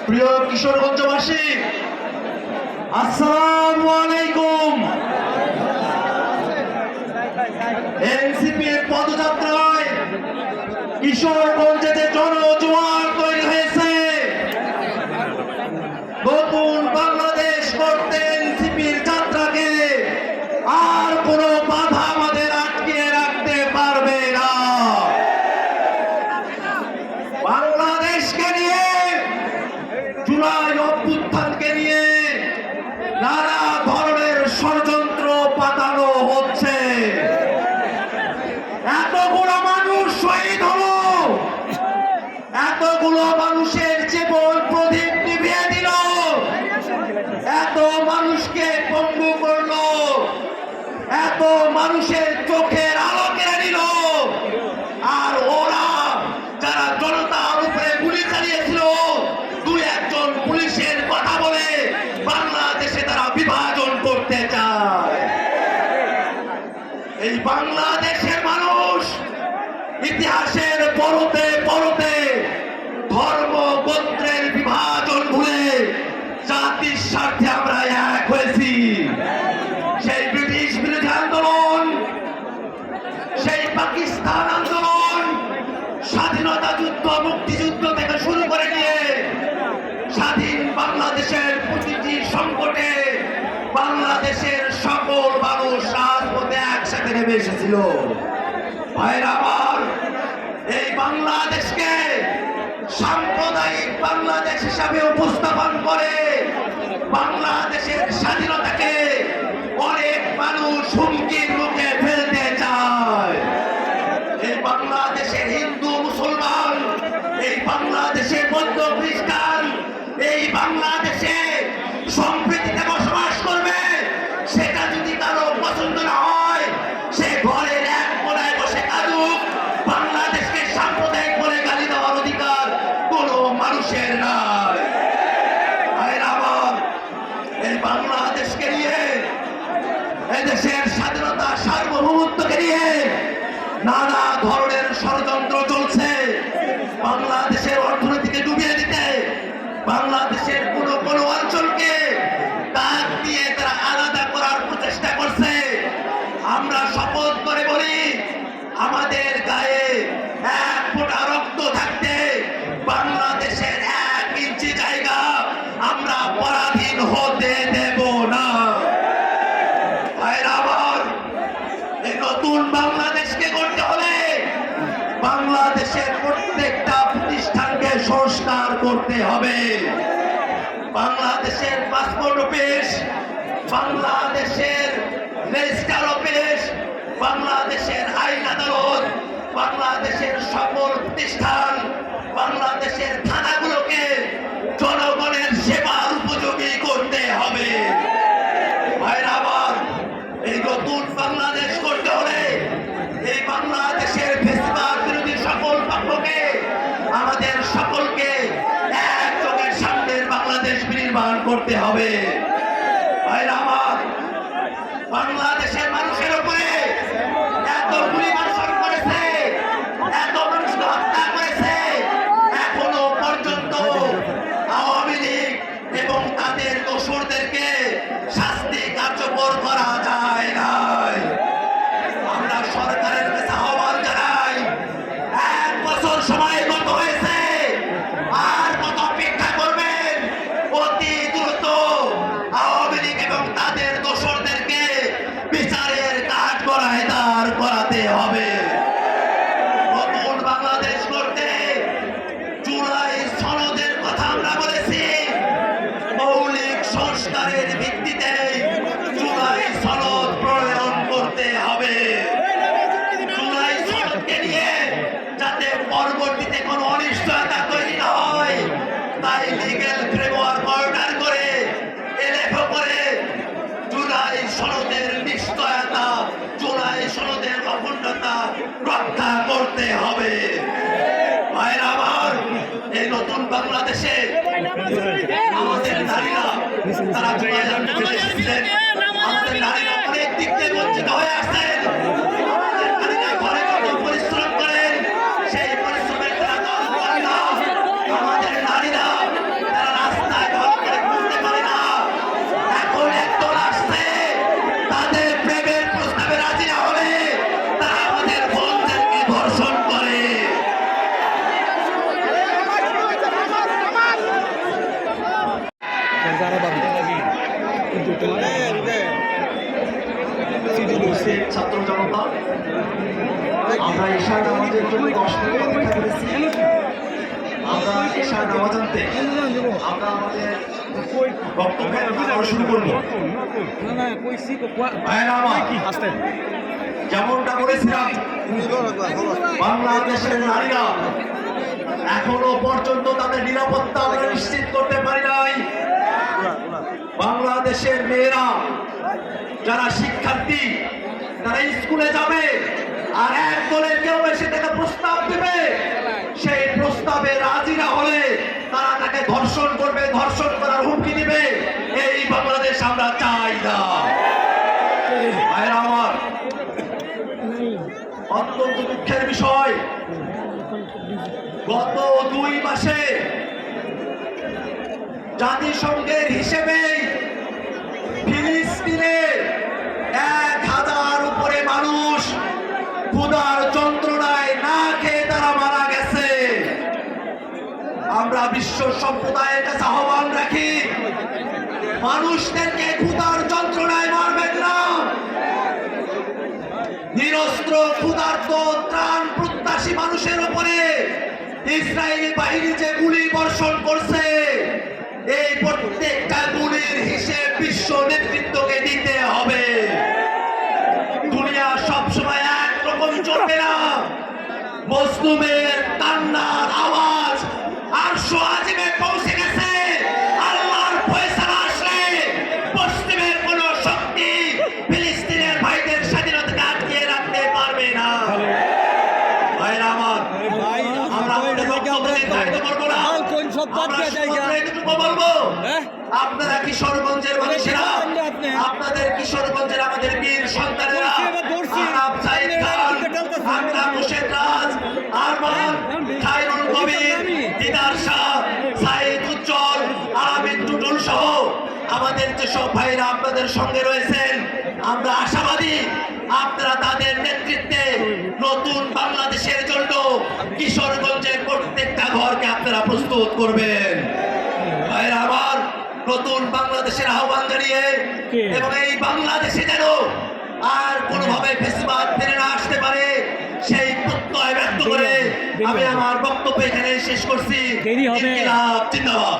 প্রিয় কিশোরগঞ্জবাসী, আসসালামু আলাইকুম। এনসিপির পদযাত্রায় কিশোরগঞ্জে যে জনজোয়ার তৈরি হয়েছে, নতুন বাংলাদেশ করতে এনসিপির যাত্রাকে আর কোনো বাধা আমাদের আটকে রাখতে পারবে না। বাংলাদেশকে নিয়ে, জুলাই অভ্যুত্থানকে নিয়ে নানা ধরনের ষড়যন্ত্র পাতানো হচ্ছে। এতগুলো মানুষ শহীদ হলো, এতগুলো মানুষের জীবন প্রদীপ নিভিয়ে দিল, এত মানুষকে পঙ্গু করলো, এত মানুষের চোখের আলো কেড়ে নিল। আর ওরা যারা জনতার উপরে গুলি চালিয়েছিল, দুই একজন পুলিশের কথা বলে বাংলাদেশে তারা বিভাজন করতে চায়। এই বাংলাদেশের মানুষ ইতিহাসের পরতে পরতে ধর্ম গোত্রের বিভাজন ভুলে জাতির স্বার্থে আমরা এক হয়েছি। সেই ব্রিটিশ বিরোধী আন্দোলন, সেই পাকিস্তান আন্দোলন, স্বাধীনতা যুদ্ধ, মুক্তিযুদ্ধ থেকে শুরু করে নিয়ে স্বাধীন বাংলাদেশের প্রতিটি সংকটে বাংলাদেশের সকল মানুষ রাজপথে একসাথে নেমে এসেছিল। ভাইরা আমার, এই বাংলাদেশকে সাম্প্রদায়িক বাংলাদেশ হিসাবে উপস্থাপন করে বাংলাদেশের স্বাধীনতাকে অনেক মানুষ হুমকির মুখে ফেলতে চায়। এই বাংলাদেশের হিন্দু মুসলমান, এই বাংলাদেশের বৌদ্ধ খ্রিস্টান, এই বাংলাদেশে সম্প্রীতিতে বসবাস করবে, সেটা যদি কারো পছন্দ না হয়, সে ঘরের এক কোনায় বসে কাঁদুক। বাংলাদেশকে সাম্প্রদায়িক বলে গালি দেওয়ার অধিকার কোনো মানুষের নাই। এই বাংলাদেশকে নিয়ে, এদেশের স্বাধীনতা সার্বভৌমত্বকে নিয়ে নানা ধরনের ষড়যন্ত্র চলছে। বাংলাদেশের অর্থনীতিকে ডুবিয়ে দিতে, বাংলাদেশের কোনো কোনো অঞ্চলকে কাজ দিয়ে তারা আলাদা করার প্রচেষ্টা করছে। আমরা শপথ করে বলি, আমাদের গায়ে এক ফোঁটা রক্ত থাকতে বাংলাদেশের 1 ইঞ্চি জায়গা আমরা পরাধীন হতে দেব না। এই নতুন বাংলাদেশকে করতে হলে বাংলাদেশের প্রত্যেকটা প্রতিষ্ঠানকে সংস্কার করতে হবে। বাংলাদেশের পাসপোর্ট অফিস, বাংলাদেশের রেজিস্ট্রার অফিস, বাংলাদেশের আইন আদালত, বাংলাদেশের সকল প্রতিষ্ঠান, বাংলাদেশের থানাগুলোকে জনগণের সেবার উপযোগী করতে হবে। ভাইরা আমার, এই নতুন বাংলাদেশ করতে হলে এই বাংলাদেশের ফেসিবাদ বিরোধী সকল পক্ষকে, আমাদের সকলকে এক চোখের সামনের বাংলাদেশ বিনির্মাণ করতে হবে। ভাইরা আমার, বাংলাদেশের মানুষের উপরে এত গুলি বর্ষণ করেছে, এত মানুষকে হত্যা করেছে, এখনো পর্যন্ত আওয়ামী লীগ এবং তাদের দোসরদেরকে শাস্তি কার্যকর করা যায় নাই। আমরা সরকারের কাছে আহ্বান জানাই, 1 বছর সময় গত হয়েছে, আর কত অপেক্ষা করবেন? অতি দ্রুত আওয়ামী লীগ এবং তাদের দোসরদেরকে বিচারের কাঠগড়ায় দাঁড় করাতে হবে। নতুন বাংলাদেশ করতে জুলাই সনদের কথা আমরা বলেছি। মৌলিক সংস্কারের ভিত্তিতে জুলাই সনদ প্রণয়ন করতে হবে। জুলাই সনদকে নিয়ে যাতে পরবর্তীতে কোনো অনিশ্চয়তা তৈরি না হয়, তাই লিগ্যাল ফ্রেমওয়ার্ক অর্ডার করে, এলএফও করে জুলাই সনদের নিশ্চয়তা, জুলাই সনদের অখণ্ডতা রক্ষা করতে হবে। ভাইরা আমার, এই নতুন বাংলাদেশে আমাদের নারীরা, তারা জুলাই আন্দোলনে এসেছিলেন, আমাদের নারীরা অনেক দিক থেকে বঞ্চিত হয়ে আসছেন। আমাদের নারীরা ঘরে কত পরিশ্রম করেন, সেই পরিশ্রমের তারা দাম পায় না। আমাদের নারীরা, তারা ছাত্র জনতা, আমরা ঈশা নামাজের জন্য 10 মিনিট অপেক্ষা করেছি। আমরা ঈশা নামাজ আনতে আমরা আমাদের বক্তব্য শুরু করবো। যেমনটা বলেছিলাম, বাংলাদেশের নারীরা এখনো পর্যন্ত তাদের নিরাপত্তা আমরা নিশ্চিত করতে পারি নাই। বাংলাদেশের মেয়েরা যারা শিক্ষার্থী, তারা স্কুলে যাবে আর এক দলের কেউ এসে তাকে প্রস্তাব দেবে, সেই প্রস্তাবে রাজি না হলে তারা তাকে ধর্ষণ করবে, ধর্ষণ করার হুমকি দিবে। এই বাংলাদেশ আমরা চাই না। ভাইরা আমার, অত্যন্ত দুঃখের বিষয়, গত 2 মাসে জাতিসংঘের হিসেবে ফিলিস্তিনে 1000 উপরে মানুষ ক্ষুধার যন্ত্রণায় না খেয়ে তারা মারা গেছে। আমরা বিশ্ব সম্প্রদায়ের কাছে আহ্বান রাখি, মানুষদেরকে ক্ষুধার যন্ত্রণায় মারবেন না। নিরস্ত্র ক্ষুধার্ত ত্রাণ প্রত্যাশী মানুষের উপরে ইসরায়েলি বাহিনী যে গুলি বর্ষণ করছে, এই প্রত্যেকটা গুলির হিসেব বিশ্ব নেতৃত্বকে দিতে হবে। দুনিয়া সবসময় একরকম চলবে না। মজলুমের কান্নার আওয়াজ আরশ আজিমে পৌঁছে গেছে। আল্লাহর ফয়সালা আসলে পশ্চিমের কোন শক্তি ফিলিস্তিনের ভাইদের স্বাধীনতাকে আটকিয়ে রাখতে পারবে না। ভাইরা আমার, আমরা আমাদের বক্তব্য নির্ধারিত করবো না। এটুকু বলবো, আপনারা কিশোরগঞ্জের মানুষেরা, আপনাদের কিশোরগঞ্জের আমাদের বীর সন্তানেরা, আরাব সাইদ খান, আক্রাম হোসেন রাজ, আরমান, খায়রুল কবির, দিদার শাহ, সাইদ উজ্জ্বল, আলামিন টুটুল সহ আমাদের যেসব ভাইরা আপনাদের সঙ্গে রয়েছেন, আমরা আশাবাদী আপনারা তাদের নেতৃত্বে নতুন বাংলাদেশের জন্য কিশোরগঞ্জের প্রত্যেকটা ঘরকে আপনারা প্রস্তুত করবেন। ভাইরা আমার, নতুন বাংলাদেশের আহ্বান জানিয়ে এবং এই বাংলাদেশে যেন আর কোনোভাবে ফেসিবাদ ফিরে না আসতে পারে সেই প্রত্যয় ব্যক্ত করে আমি আমার বক্তব্য এখানে শেষ করছি। ইনকিলাব জিন্দাবাদ।